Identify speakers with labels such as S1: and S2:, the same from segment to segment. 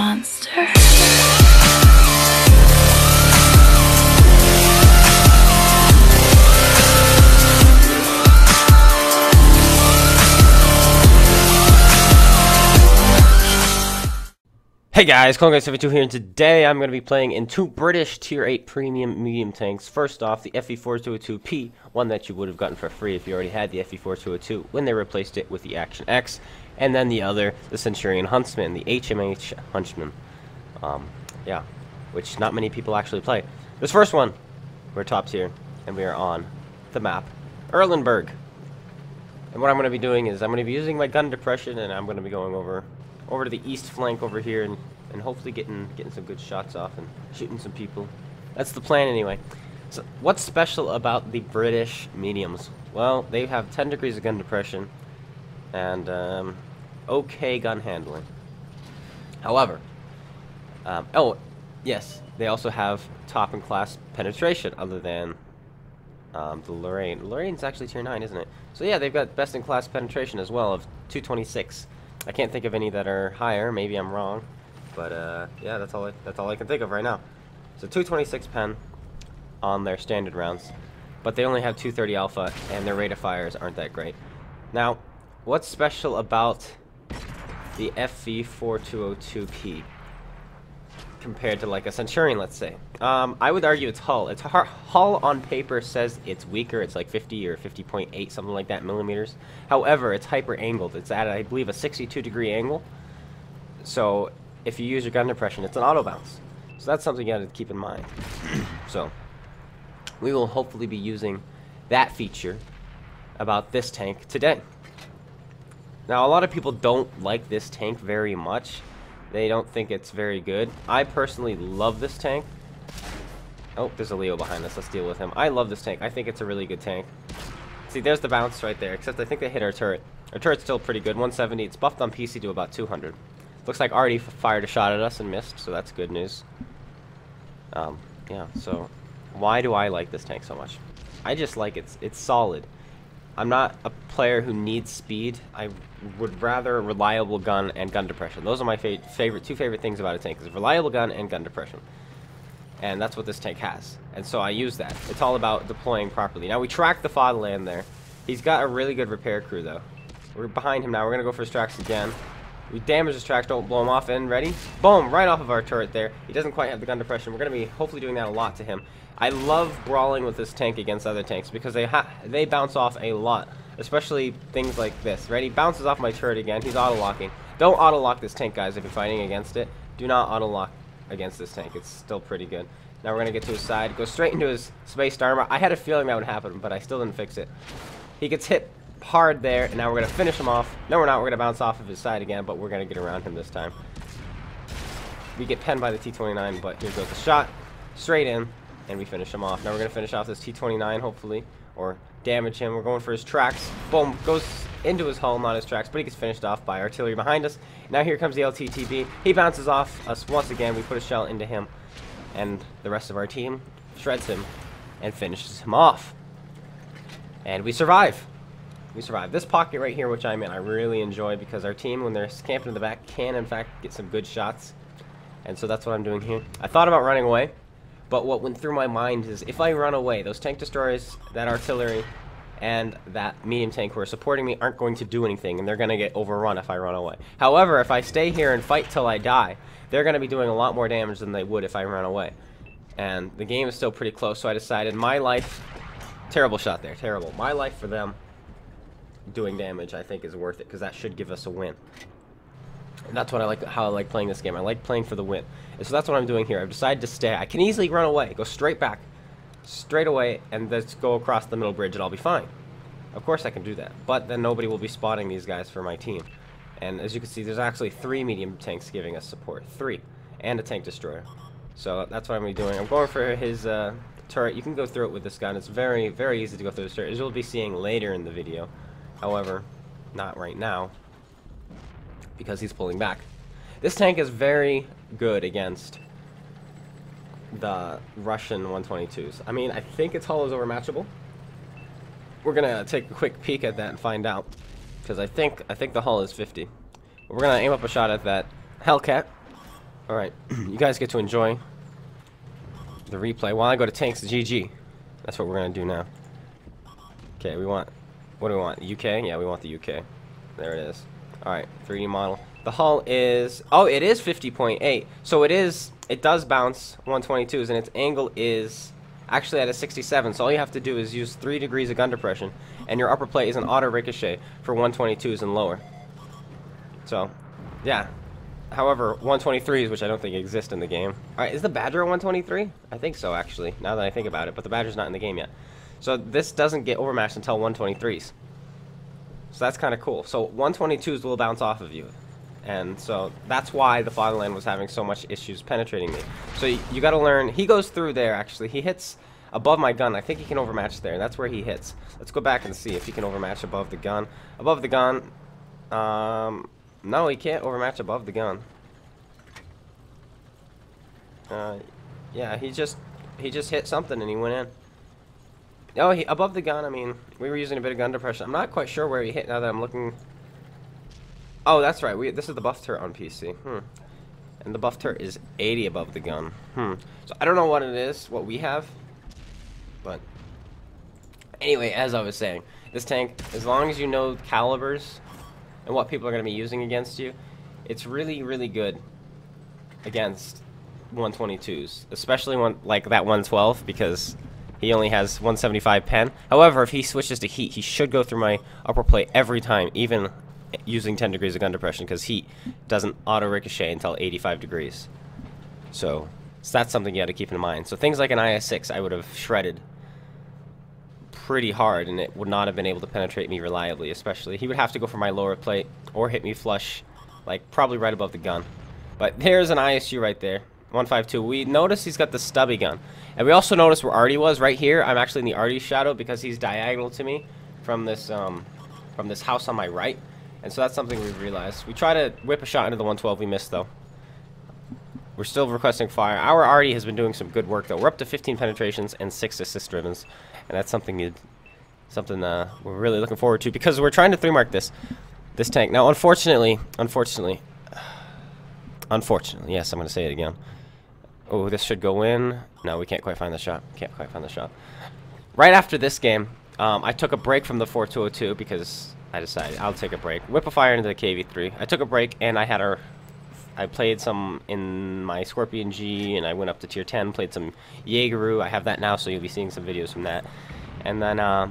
S1: monster.
S2: Hey guys, FV4202 here, and today I'm going to be playing in two British Tier 8 Premium Medium Tanks. First off, the FV4202P, one that you would have gotten for free if you already had the FV4202 when they replaced it with the Action X. And then the other, the Centurion Huntsman, the HMH Huntsman. Yeah, which not many people actually play. This first one, we're top tier, and we are on the map, Erlenberg. And what I'm going to be doing is I'm going to be using my gun depression, and I'm going to be going over to the east flank over here and hopefully getting some good shots off and shooting some people. That's the plan anyway. So what's special about the British mediums? Well, they have 10 degrees of gun depression and okay gun handling. However, oh yes, they also have top in class penetration other than the Lorraine. Lorraine's actually tier 9, isn't it? So yeah, they've got best in class penetration as well of 226. I can't think of any that are higher. Maybe I'm wrong, but yeah, that's all I can think of right now. So 226 pen on their standard rounds, but they only have 230 alpha, and their rate of fires aren't that great. Now, what's special about the FV4202P compared to like a Centurion, let's say? I would argue it's hull. Its hull on paper says it's weaker. It's like 50 or 50.8, something like that, millimeters. However, it's hyper angled. It's at, I believe, a 62-degree angle. So if you use your gun depression, it's an auto bounce. So that's something you got to keep in mind. So we will hopefully be using that feature about this tank today. Now, a lot of people don't like this tank very much. They don't think it's very good. I personally love this tank. Oh, there's a Leo behind us. Let's deal with him. I love this tank. I think it's a really good tank. See, there's the bounce right there, except I think they hit our turret. Our turret's still pretty good, 170. It's buffed on PC to about 200. Looks like Artie fired a shot at us and missed, so that's good news. Yeah, so why do I like this tank so much? I just like it's solid. I'm not a player who needs speed. I would rather a reliable gun and gun depression. Those are my two favorite things about a tank, is a reliable gun and gun depression. And that's what this tank has. And so I use that. It's all about deploying properly. Now we tracked the fatherland there. He's got a really good repair crew though. We're behind him now. We're gonna go for his tracks again. We damage his tracks, don't blow him off, and ready? Boom! Right off of our turret there. He doesn't quite have the gun depression. We're gonna be hopefully doing that a lot to him. I love brawling with this tank against other tanks because they bounce off a lot, especially things like this. Ready? Bounces off my turret again. He's auto-locking. Don't auto-lock this tank, guys, if you're fighting against it. Do not auto-lock against this tank. It's still pretty good. Now we're going to get to his side. Go straight into his spaced armor. I had a feeling that would happen, but I still didn't fix it. He gets hit hard there, and now we're going to finish him off. No, we're not. We're going to bounce off of his side again, but we're going to get around him this time. We get penned by the T-29, but here goes the shot. Straight in. And we finish him off. Now we're going to finish off this T-29, hopefully, or damage him. We're going for his tracks. Boom, goes into his hull, not his tracks, but he gets finished off by artillery behind us. Now here comes the LTTB. He bounces off us once again. We put a shell into him, and the rest of our team shreds him and finishes him off. And we survive. We survive. This pocket right here, which I'm in, I really enjoy because our team, when they're camping in the back, can in fact get some good shots. And so that's what I'm doing here. I thought about running away. But what went through my mind is, if I run away, those tank destroyers, that artillery, and that medium tank who are supporting me aren't going to do anything, and they're going to get overrun if I run away. However, if I stay here and fight till I die, they're going to be doing a lot more damage than they would if I ran away. And the game is still pretty close, so I decided my life... Terrible shot there, terrible. My life for them doing damage, I think, is worth it, because that should give us a win. And that's what I like, how I like playing this game. I like playing for the win. And so that's what I'm doing here. I've decided to stay. I can easily run away, go straight back, straight away, and just go across the middle bridge and I'll be fine. Of course I can do that. But then nobody will be spotting these guys for my team. And as you can see, there's actually 3 medium tanks giving us support. 3. And a tank destroyer. So that's what I'm going to be doing. I'm going for his turret. You can go through it with this gun. It's very, very easy to go through this turret, as you'll be seeing later in the video. However, not right now, because he's pulling back. This tank is very good against the Russian 122s. I mean, I think its hull is overmatchable. We're gonna take a quick peek at that and find out, because I think the hull is 50. We're gonna aim up a shot at that Hellcat, Alright, you guys get to enjoy the replay while I go to tanks GG. That's what we're going to do now. Okay, what do we want? UK? Yeah, we want the UK. There it is. Alright, 3D model. The hull is, oh, it is 50.8. So it does bounce 122s, and its angle is actually at a 67. So all you have to do is use 3 degrees of gun depression, and your upper plate is an auto ricochet for 122s and lower. So, yeah. However, 123s, which I don't think exist in the game. Alright, is the Badger a 123? I think so, actually, now that I think about it, but the Badger's not in the game yet. So this doesn't get overmatched until 123s. So that's kind of cool. So 122s will bounce off of you. And so that's why the Fatherland was having so much issues penetrating me. So you got to learn. He goes through there, actually. He hits above my gun. I think he can overmatch there. That's where he hits. Let's go back and see if he can overmatch above the gun. Above the gun. No, he can't overmatch above the gun. Yeah, he just hit something and he went in. Oh, above the gun, I mean, we were using a bit of gun depression. I'm not quite sure where he hit now that I'm looking. Oh, that's right. This is the buff turret on PC. And the buff turret is 80 above the gun. So I don't know what it is, what we have. But anyway, as I was saying, this tank, as long as you know calibers and what people are going to be using against you, it's really, really good against 122s. Especially one like that 112, because he only has 175 pen. However, if he switches to heat, he should go through my upper plate every time, even using 10 degrees of gun depression, because heat doesn't auto ricochet until 85 degrees. So that's something you got to keep in mind. So things like an IS-6 I would have shredded pretty hard, and it would not have been able to penetrate me reliably. Especially he would have to go for my lower plate or hit me flush, like probably right above the gun. But there's an ISU right there, 152. We notice he's got the stubby gun, and we also notice where Artie was right here. I'm actually in the Artie shadow because he's diagonal to me from this house on my right. And so that's something we've realized. We try to whip a shot into the 112. We missed, though. We're still requesting fire. Our Artie has been doing some good work, though. We're up to 15 penetrations and 6 assist ribbons. And that's something we're really looking forward to, because we're trying to 3-mark this tank. Now, unfortunately, yes, I'm going to say it again. Oh, this should go in. No, we can't quite find the shot. Can't quite find the shot. Right after this game, I took a break from the 4202 because I decided I'll take a break. Whip a fire into the KV3. I took a break, and I played some in my Scorpion G, and I went up to tier 10, played some Jaegeru. I have that now, so you'll be seeing some videos from that. And then I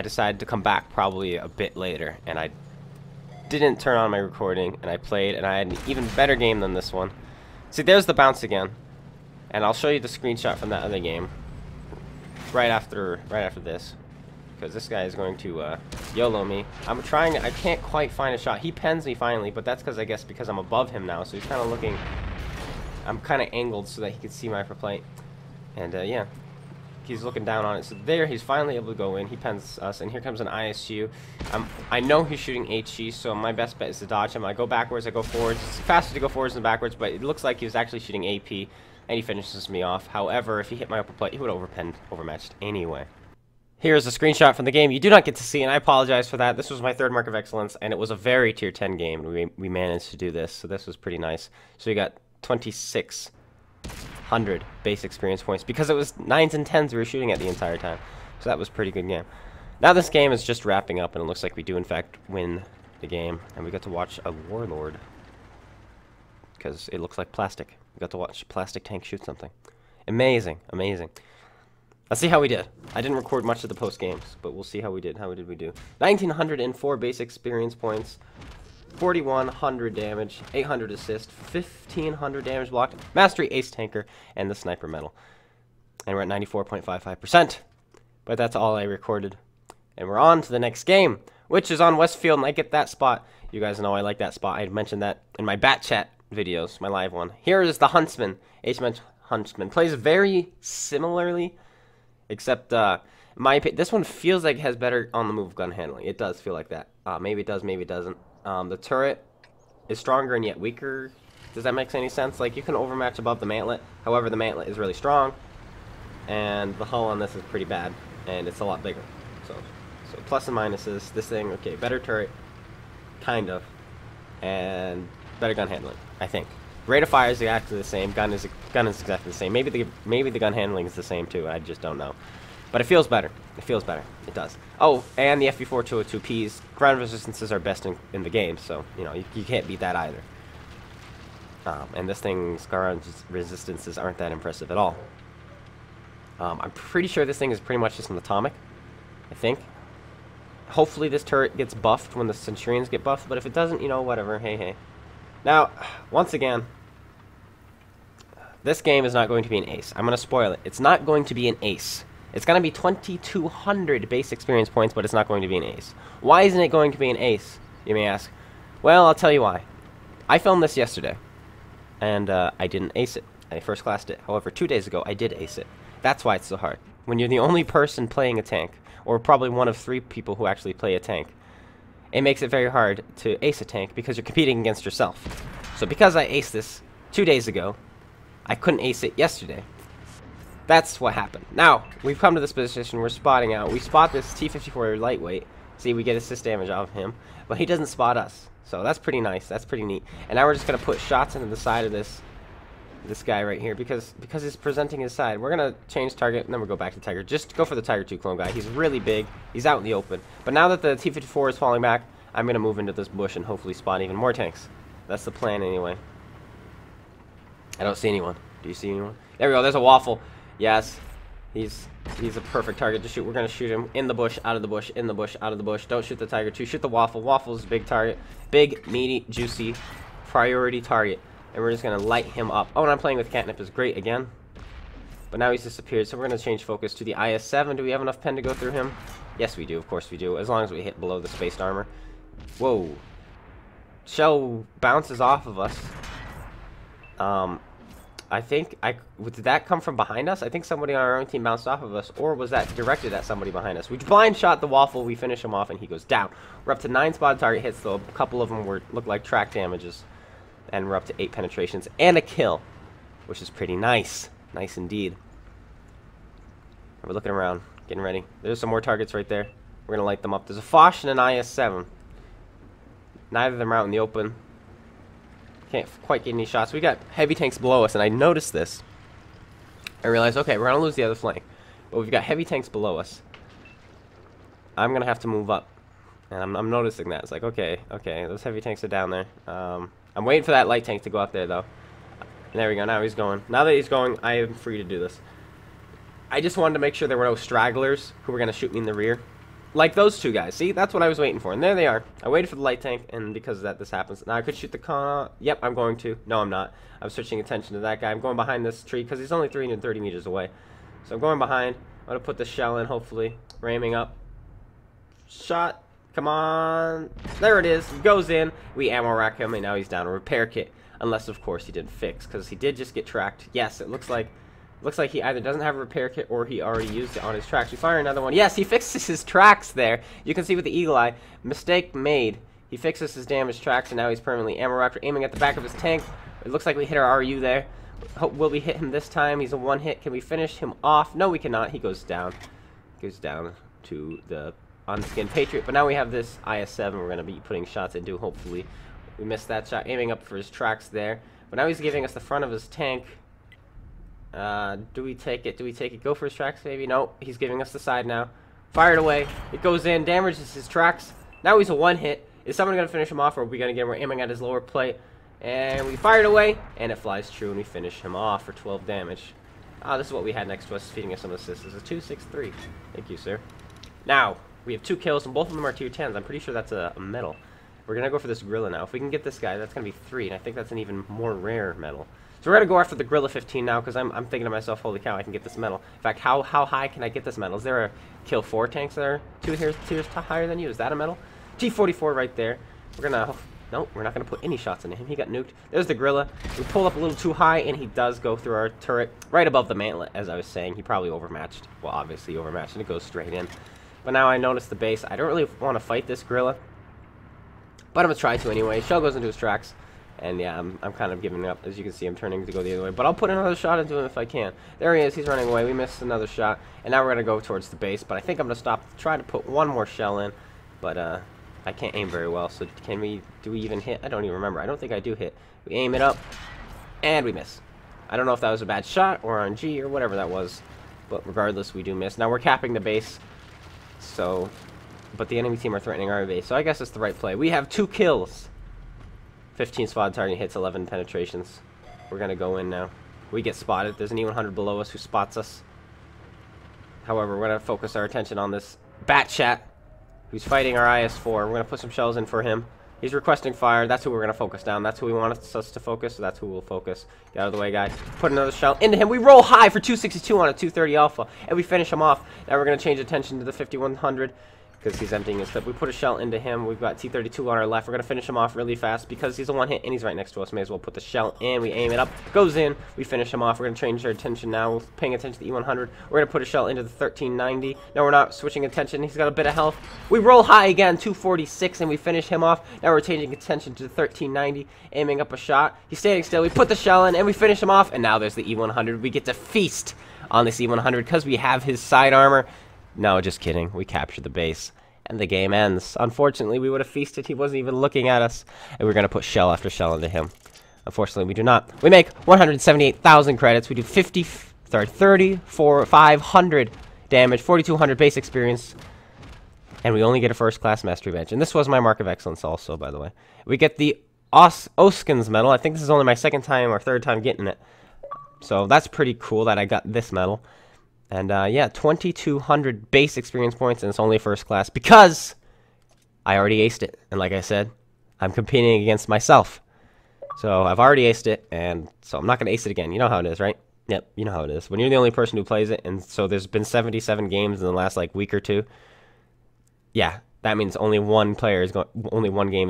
S2: decided to come back probably a bit later, and I didn't turn on my recording, and I played, and I had an even better game than this one. See, there's the bounce again, and I'll show you the screenshot from that other game right after this. Because this guy is going to YOLO me. I can't quite find a shot. He pens me finally, but that's because I'm above him now, so he's kind of looking, I'm kind of angled so that he can see my upper plate. And yeah, he's looking down on it. So there, he's finally able to go in. He pens us, and here comes an ISU. I know he's shooting HE, so my best bet is to dodge him. I go backwards, I go forwards. It's faster to go forwards than backwards, but it looks like he was actually shooting AP, and he finishes me off. However, if he hit my upper plate, he would have overmatched anyway. Here's a screenshot from the game you do not get to see, and I apologize for that. This was my 3rd mark of excellence, and it was a very tier 10 game. We managed to do this, so this was pretty nice. So we got 2,600 base experience points, because it was 9s and 10s we were shooting at the entire time. So that was a pretty good game. Now this game is just wrapping up, and it looks like we do in fact win the game, and we got to watch a Warlord, because it looks like plastic. We got to watch a plastic tank shoot something. Amazing, amazing. Let's see how we did. I didn't record much of the post games, but we'll see how we did. How did we do? 1,904 base experience points, 4,100 damage, 800 assist, 1,500 damage blocked, mastery ace tanker, and the sniper medal. And we're at 94.55%. But that's all I recorded. And we're on to the next game, which is on Westfield, and I get that spot. You guys know I like that spot. I mentioned that in my Bat Chat videos, my live one. Here is the Huntsman. Huntsman plays very similarly. Except, this one feels like it has better on-the-move gun handling. It does feel like that. Maybe it does, maybe it doesn't. The turret is stronger and yet weaker. Does that make any sense? Like, you can overmatch above the mantlet. However, the mantlet is really strong. And the hull on this is pretty bad. And it's a lot bigger. So plus and minuses. This thing, okay, better turret. Kind of. And better gun handling, I think. Rate of fire is exactly the same. Gun is exactly the same. Maybe the gun handling is the same too. I just don't know. But it feels better. It feels better. It does. Oh, and the FV4202P's ground resistances are best in the game, so you know you can't beat that either. And this thing's ground resistances aren't that impressive at all. I'm pretty sure this thing is pretty much just an atomic. I think. Hopefully this turret gets buffed when the Centurions get buffed, but if it doesn't, you know, whatever. Hey, hey. Now, once again, this game is not going to be an ace. I'm going to spoil it. It's not going to be an ace. It's going to be 2,200 base experience points, but it's not going to be an ace. Why isn't it going to be an ace, you may ask? Well, I'll tell you why. I filmed this yesterday, and I didn't ace it. I first classed it. However, 2 days ago, I did ace it. That's why it's so hard. When you're the only person playing a tank, or probably one of 3 people who actually play a tank, it makes it very hard to ace a tank because you're competing against yourself. So because I aced this 2 days ago, I couldn't ace it yesterday. That's what happened. Now, we've come to this position, we're spotting out. We spot this T-54 lightweight. See, we get assist damage off of him, but he doesn't spot us. So that's pretty nice, that's pretty neat. And now we're just going to put shots into the side of this guy right here because he's presenting his side. We're going to change target, and then we'll go back to Tiger. Just go for the Tiger 2 clone guy. He's really big. He's out in the open. But now that the T-54 is falling back, I'm going to move into this bush and hopefully spawn even more tanks. That's the plan anyway. I don't see anyone. Do you see anyone? There we go. There's a waffle. Yes. He's a perfect target to shoot. We're going to shoot him in the bush, out of the bush, in the bush, out of the bush. Don't shoot the Tiger 2. Shoot the waffle. Waffle's a big target. Big, meaty, juicy, priority target. And we're just going to light him up. Oh, and I'm playing with Catnip is great again. But now he's disappeared, so we're going to change focus to the IS-7. Do we have enough pen to go through him? Yes, we do. Of course we do. As long as we hit below the spaced armor. Whoa. Shell bounces off of us. I think... did that come from behind us? I think somebody on our own team bounced off of us. Or was that directed at somebody behind us? We blind shot the waffle. We finish him off, and he goes down. We're up to 9 spotted target hits, though. A couple of them look like track damages. And we're up to 8 penetrations and a kill, which is pretty nice. Nice indeed. We're looking around, getting ready. There's some more targets right there. We're going to light them up. There's a Foch and an IS-7. Neither of them are out in the open. Can't quite get any shots. We got heavy tanks below us, and I noticed this. I realized, okay, we're going to lose the other flank. But we've got heavy tanks below us. I'm going to have to move up. And I'm noticing that. It's like, okay, those heavy tanks are down there. I'm waiting for that light tank to go up there, though. And there we go. Now he's going. Now that he's going, I am free to do this. I just wanted to make sure there were no stragglers who were going to shoot me in the rear. Like those 2 guys. See, that's what I was waiting for. And there they are. I waited for the light tank, and because of that, this happens. Now I could shoot the con. Yep, I'm going to. No, I'm not. I'm switching attention to that guy. I'm going behind this tree because he's only 330 meters away. So I'm going behind. I'm going to put the shell in, hopefully. Ramming up. Shot. Come on. There it is. He goes in. We ammo rack him, and now he's down a repair kit. Unless, of course, he didn't fix, because he did just get tracked. Yes, it looks like he either doesn't have a repair kit or he already used it on his tracks. We fire another one. Yes, he fixes his tracks there. You can see with the eagle eye. Mistake made. He fixes his damaged tracks, and now he's permanently ammo racked. We're aiming at the back of his tank. It looks like we hit our RU there. Will we hit him this time? He's a 1-hit. Can we finish him off? No, we cannot. He goes down. Goes down to the on-skin Patriot. But now we have this IS-7 we're going to be putting shots into, hopefully. We missed that shot, aiming up for his tracks there. But now he's giving us the front of his tank. Do we take it? Do we take it? Go for his tracks, maybe? No, he's giving us the side now. Fired away. It goes in, damages his tracks. Now he's a 1-hit. Is someone going to finish him off, or are we going to get him? We're aiming at his lower plate. And we fired away, and it flies true, and we finish him off for 12 damage. This is what we had next to us, feeding us some assists. It's a 263. Thank you, sir. Now, we have 2 kills, and both of them are tier 10s. I'm pretty sure that's a medal. We're going to go for this gorilla now. If we can get this guy, that's going to be 3, and I think that's an even more rare medal. So we're going to go after the gorilla 15 now, because I'm thinking to myself, holy cow, I can get this medal. In fact, how high can I get this medal? Is there a kill 4 tanks that are 2 tiers higher than you? Is that a medal? T-44 right there. We're going to... Nope, we're not going to put any shots into him. He got nuked. There's the gorilla. We pull up a little too high, and he does go through our turret right above the mantlet, as I was saying. He probably overmatched. Well, obviously overmatched, and it goes straight in. But now I notice the base. I don't really want to fight this gorilla, but I'm going to try to anyway. Shell goes into his tracks, and yeah, I'm kind of giving up. As you can see, I'm turning to go the other way, but I'll put another shot into him if I can. There he is. He's running away. We missed another shot, and now we're going to go towards the base, but I think I'm going to stop, try to put one more shell in, but I can't aim very well, so do we even hit? I don't even remember. I don't think I do hit. We aim it up. And we miss. I don't know if that was a bad shot or RNG or whatever that was. But regardless, we do miss. Now we're capping the base. So, but the enemy team are threatening our base. So I guess it's the right play. We have 2 kills. 15 spot target hits, 11 penetrations. We're going to go in now. We get spotted. There's an E100 below us who spots us. However, we're going to focus our attention on this Bat Chat who's fighting our IS-4. We're going to put some shells in for him. He's requesting fire. That's who we're going to focus down. That's who we want us to focus, so that's who we'll focus. Get out of the way, guy. Put another shell into him. We roll high for 262 on a 230 alpha, and we finish him off. Now we're going to change attention to the 5100 because he's emptying his clip. We put a shell into him. We've got T32 on our left. We're going to finish him off really fast because he's a one hit and he's right next to us. May as well put the shell in. We aim it up. Goes in. We finish him off. We're going to change our attention now. We're paying attention to the E100. We're going to put a shell into the 1390. Now we're not switching attention. He's got a bit of health. We roll high again, 246, and we finish him off. Now we're changing attention to the 1390, aiming up a shot. He's standing still. We put the shell in and we finish him off. And now there's the E100. We get to feast on this E100 because we have his side armor. No, just kidding. We captured the base. And the game ends. Unfortunately, we would have feasted. He wasn't even looking at us. And we're going to put shell after shell into him. Unfortunately, we do not. We make 178,000 credits. We do 500 damage, 4,200 base experience. And we only get a first class mastery badge. And this was my mark of excellence also, by the way. We get the Oskens medal. I think this is only my second time or third time getting it. So that's pretty cool that I got this medal. And, yeah, 2,200 base experience points, and it's only first class because I already aced it. And like I said, I'm competing against myself. So I've already aced it, and so I'm not going to ace it again. You know how it is, right? Yep, you know how it is. When you're the only person who plays it, and so there's been 77 games in the last, like, week or two. Yeah, that means only one game is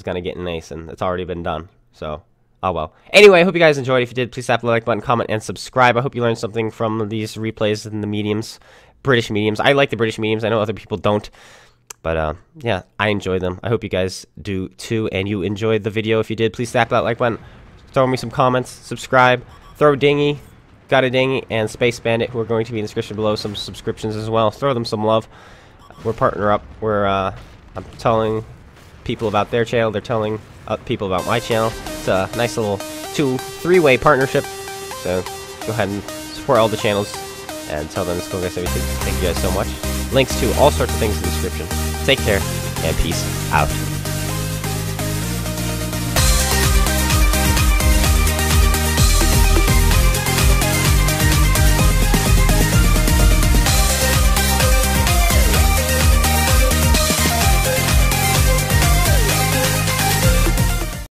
S2: going to get an ace, and it's already been done. So... oh well. Anyway, I hope you guys enjoyed. If you did, please tap the like button, comment, and subscribe. I hope you learned something from these replays in the mediums. British mediums. I like the British mediums. I know other people don't. But, yeah, I enjoy them. I hope you guys do, too. And you enjoyed the video. If you did, please tap that like button. Throw me some comments. Subscribe. Throw Dingy, GotADingy, and Space Bandit, who are going to be in the description below. Some subscriptions as well. Throw them some love. We're partner up. I'm telling people about their channel. They're telling people about my channel. It's a nice little three-way partnership. So go ahead and support all the channels and tell them to go guys everything. Thank you guys so much. Links to all sorts of things in the description. Take care and peace out.